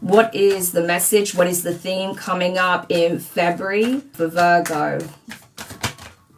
What is the message? What is the theme coming up in February for Virgo?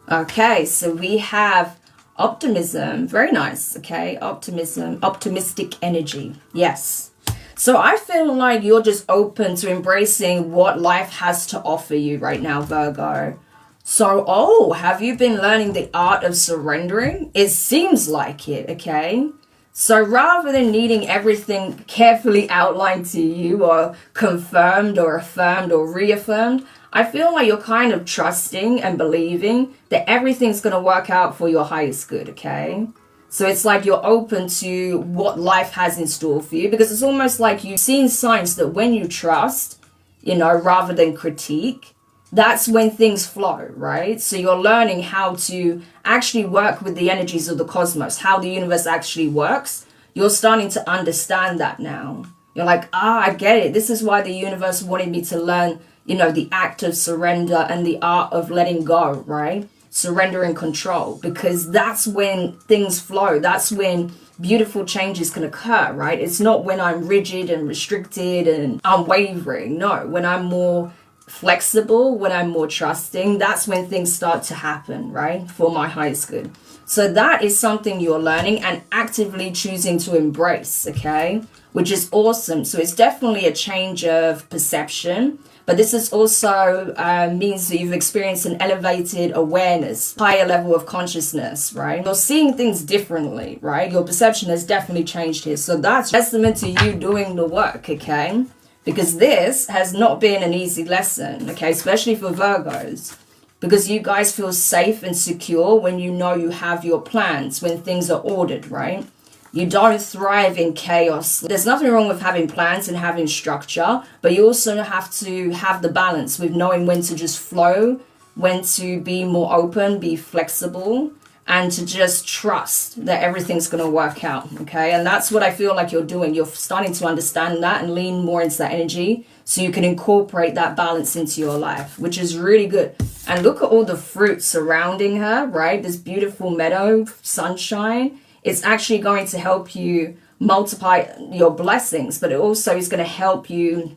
Okay, so we have optimism. Very nice. Okay, optimism, optimistic energy. Yes. So I feel like you're just open to embracing what life has to offer you right now, Virgo. So, have you been learning the art of surrendering? It seems like it, okay? So rather than needing everything carefully outlined to you or confirmed or affirmed or reaffirmed, I feel like you're kind of trusting and believing that everything's going to work out for your highest good, okay? So it's like you're open to what life has in store for you, because it's almost like you've seen signs that when you trust, rather than critique, that's when things flow, right? So you're learning how to actually work with the energies of the cosmos, how the universe actually works. You're starting to understand that now. You're like, I get it. This is why the universe wanted me to learn, the act of surrender and the art of letting go, right? Surrender and control, because that's when things flow. That's when beautiful changes can occur, right? It's not when I'm rigid and restricted and unwavering. No, when I'm more flexible, when I'm more trusting, that's when things start to happen, right? For my highest good. So that is something you're learning and actively choosing to embrace, okay? Which is awesome. So it's definitely a change of perception, but this is also means that you've experienced an elevated awareness, higher level of consciousness, right? You're seeing things differently, right? Your perception has definitely changed here. So that's testament to you doing the work, okay? Because this has not been an easy lesson, okay? Especially for Virgos. Because you guys feel safe and secure when you know you have your plans, when things are ordered, right? You don't thrive in chaos. There's nothing wrong with having plans and having structure, but you also have to have the balance with knowing when to just flow, when to be more open, be flexible, and to just trust that everything's going to work out, okay? And that's what I feel like you're doing. You're starting to understand that and lean more into that energy so you can incorporate that balance into your life, which is really good. And look at all the fruit surrounding her, right? This beautiful meadow, sunshine. It's actually going to help you multiply your blessings, but it also is going to help you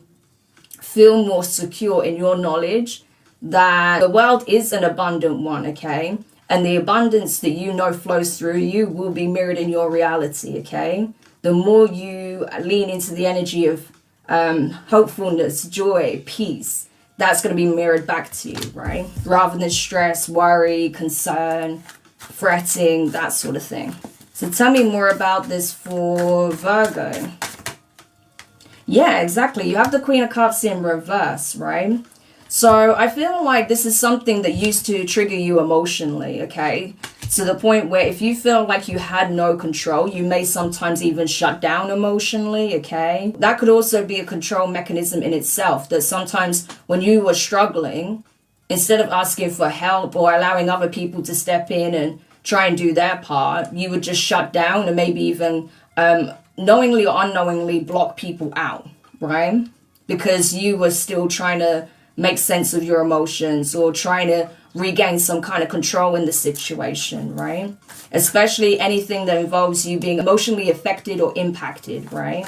feel more secure in your knowledge that the world is an abundant one, okay? And the abundance that flows through you will be mirrored in your reality, okay? The more you lean into the energy of hopefulness, joy, peace, that's going to be mirrored back to you, right? Rather than stress, worry, concern, fretting, that sort of thing. So tell me more about this for Virgo. Yeah, exactly. You have the Queen of Cups in reverse, right? So I feel like this is something that used to trigger you emotionally, okay? To the point where if you feel like you had no control, you may sometimes even shut down emotionally, okay? That could also be a control mechanism in itself, that sometimes when you were struggling, instead of asking for help or allowing other people to step in and try and do their part, you would just shut down and maybe even knowingly or unknowingly block people out, right? Because you were still trying to make sense of your emotions or trying to regain some kind of control in the situation, right? Especially anything that involves you being emotionally affected or impacted, right?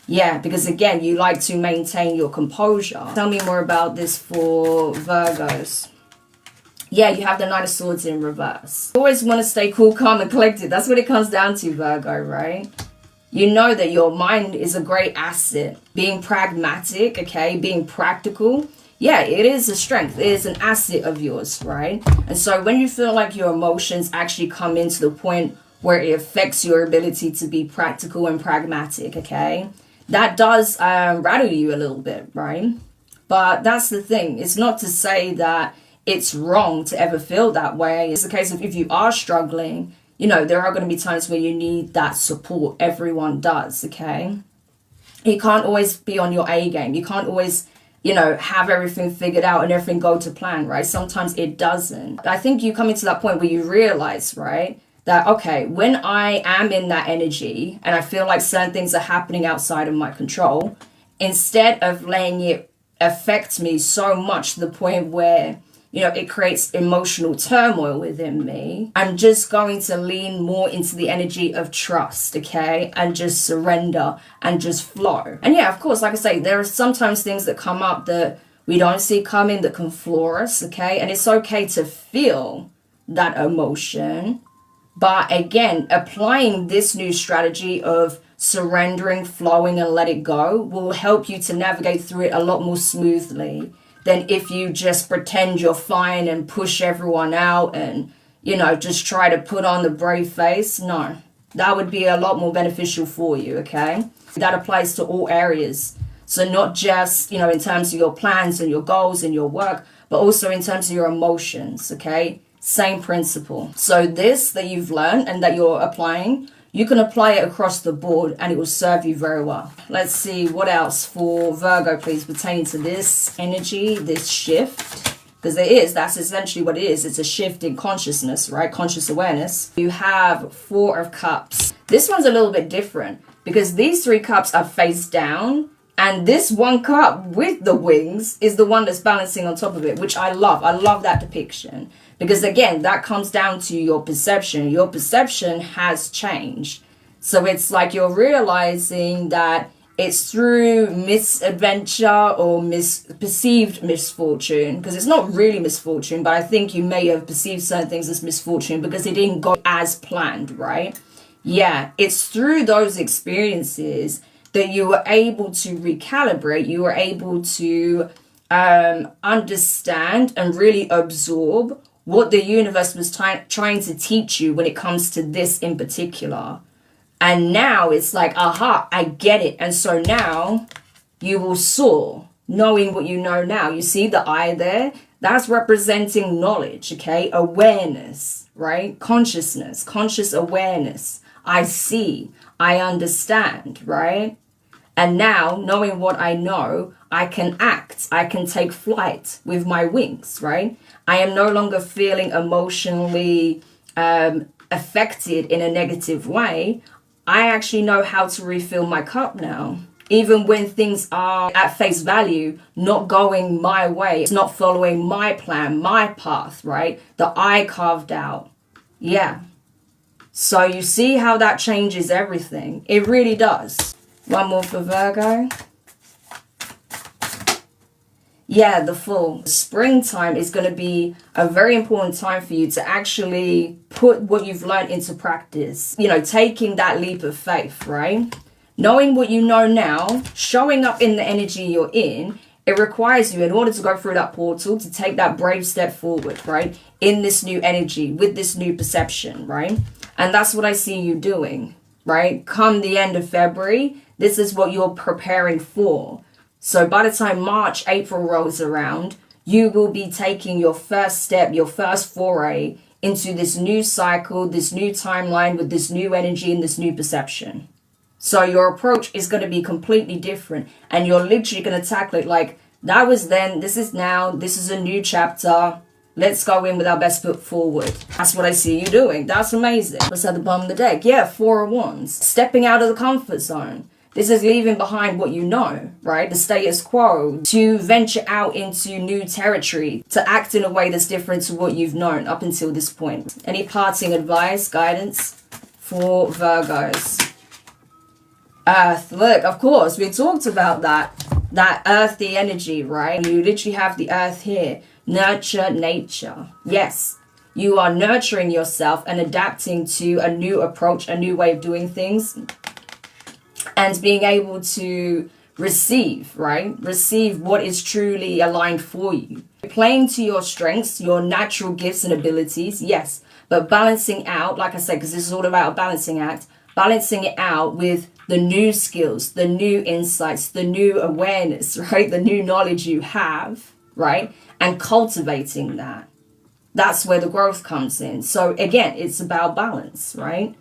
Yeah, because again, you like to maintain your composure. Tell me more about this for Virgos. Yeah, you have the Knight of Swords in reverse. You always want to stay cool, calm, and collected. That's what it comes down to, Virgo, right? You know that your mind is a great asset. Being pragmatic, okay? Being practical. Yeah, it is a strength. It is an asset of yours, right? And so when you feel like your emotions actually come into the point where it affects your ability to be practical and pragmatic, okay? That does rattle you a little bit, right? But that's the thing. It's not to say that it's wrong to ever feel that way. It's a case of if you are struggling, there are going to be times where you need that support. Everyone does, okay? You can't always be on your A game. You can't always have everything figured out and everything go to plan, right? Sometimes it doesn't. I think you come into that point where you realize, right, that, okay, when I am in that energy and I feel like certain things are happening outside of my control, instead of letting it affect me so much to the point where, you know, it creates emotional turmoil within me. I'm just going to lean more into the energy of trust, okay? And just surrender and just flow. And yeah, of course, like I say, there are sometimes things that come up that we don't see coming that can floor us, okay? And it's okay to feel that emotion. But again, applying this new strategy of surrendering, flowing, and let it go will help you to navigate through it a lot more smoothly than if you just pretend you're fine and push everyone out and, you know, just try to put on the brave face. No, that would be a lot more beneficial for you, okay? That applies to all areas. So not just, you know, in terms of your plans and your goals and your work, but also in terms of your emotions, okay? Same principle. So this that you've learned and that you're applying, you can apply it across the board and it will serve you very well. Let's see what else for Virgo, please, pertaining to this energy, this shift. Because that's essentially what it is. It's a shift in consciousness, right? Conscious awareness. You have 4 of Cups. This one's a little bit different because these 3 cups are face down. And this 1 cup with the wings is the one that's balancing on top of it, which I love. I love that depiction. Because again, that comes down to your perception. Your perception has changed. So it's like you're realizing that it's through misadventure or perceived misfortune. Because it's not really misfortune, but I think you may have perceived certain things as misfortune because it didn't go as planned, right? Yeah, it's through those experiences that you were able to recalibrate, you were able to understand and really absorb what the universe was trying to teach you when it comes to this in particular. And now it's like, aha, I get it. And so now you will soar, knowing what you know now. You see the eye there? That's representing knowledge, okay? Awareness, right? Consciousness, conscious awareness. I see, I understand, right? And now, knowing what I know, I can act. I can take flight with my wings, right? I am no longer feeling emotionally affected in a negative way. I actually know how to refill my cup now. Even when things are at face value, not going my way, it's not following my plan, my path, right? That I carved out. Yeah. So you see how that changes everything. It really does. One more for Virgo. Yeah, the Fool. Springtime is going to be a very important time for you to actually put what you've learned into practice. You know, taking that leap of faith, right? Knowing what you know now, showing up in the energy you're in, it requires you, in order to go through that portal, to take that brave step forward, right? In this new energy, with this new perception, right? And that's what I see you doing, right? Come the end of February, this is what you're preparing for. So by the time March, April rolls around, you will be taking your first step, your first foray into this new cycle, this new timeline with this new energy and this new perception. So your approach is going to be completely different, and you're literally going to tackle it like, that was then, this is now, this is a new chapter. Let's go in with our best foot forward. That's what I see you doing. That's amazing. What's at the bottom of the deck? Yeah, 4 of Wands. Stepping out of the comfort zone. This is leaving behind what you know, right? The status quo, to venture out into new territory, to act in a way that's different to what you've known up until this point. Any parting advice, guidance for Virgos? Earth. Look, of course, we talked about that earthy energy, right? You literally have the earth here. Nurture nature. Yes, you are nurturing yourself and adapting to a new approach, a new way of doing things. And being able to receive, right? Receive what is truly aligned for you. Playing to your strengths, your natural gifts and abilities, yes. But balancing out, like I said, because this is all about a balancing act, balancing it out with the new skills, the new insights, the new awareness, right? The new knowledge you have, right? And cultivating that. That's where the growth comes in. So again, it's about balance, right?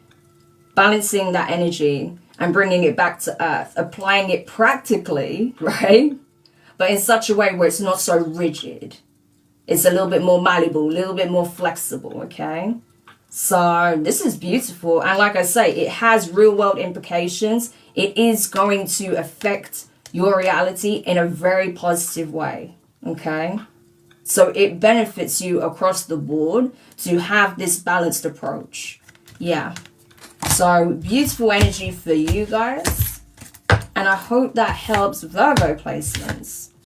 Balancing that energy and bringing it back to earth, applying it practically, right? But in such a way where it's not so rigid. It's a little bit more malleable, a little bit more flexible, okay? So this is beautiful. And like I say, it has real world implications. It is going to affect your reality in a very positive way, okay? So it benefits you across the board to have this balanced approach. Yeah. So beautiful energy for you guys. And I hope that helps Virgo placements.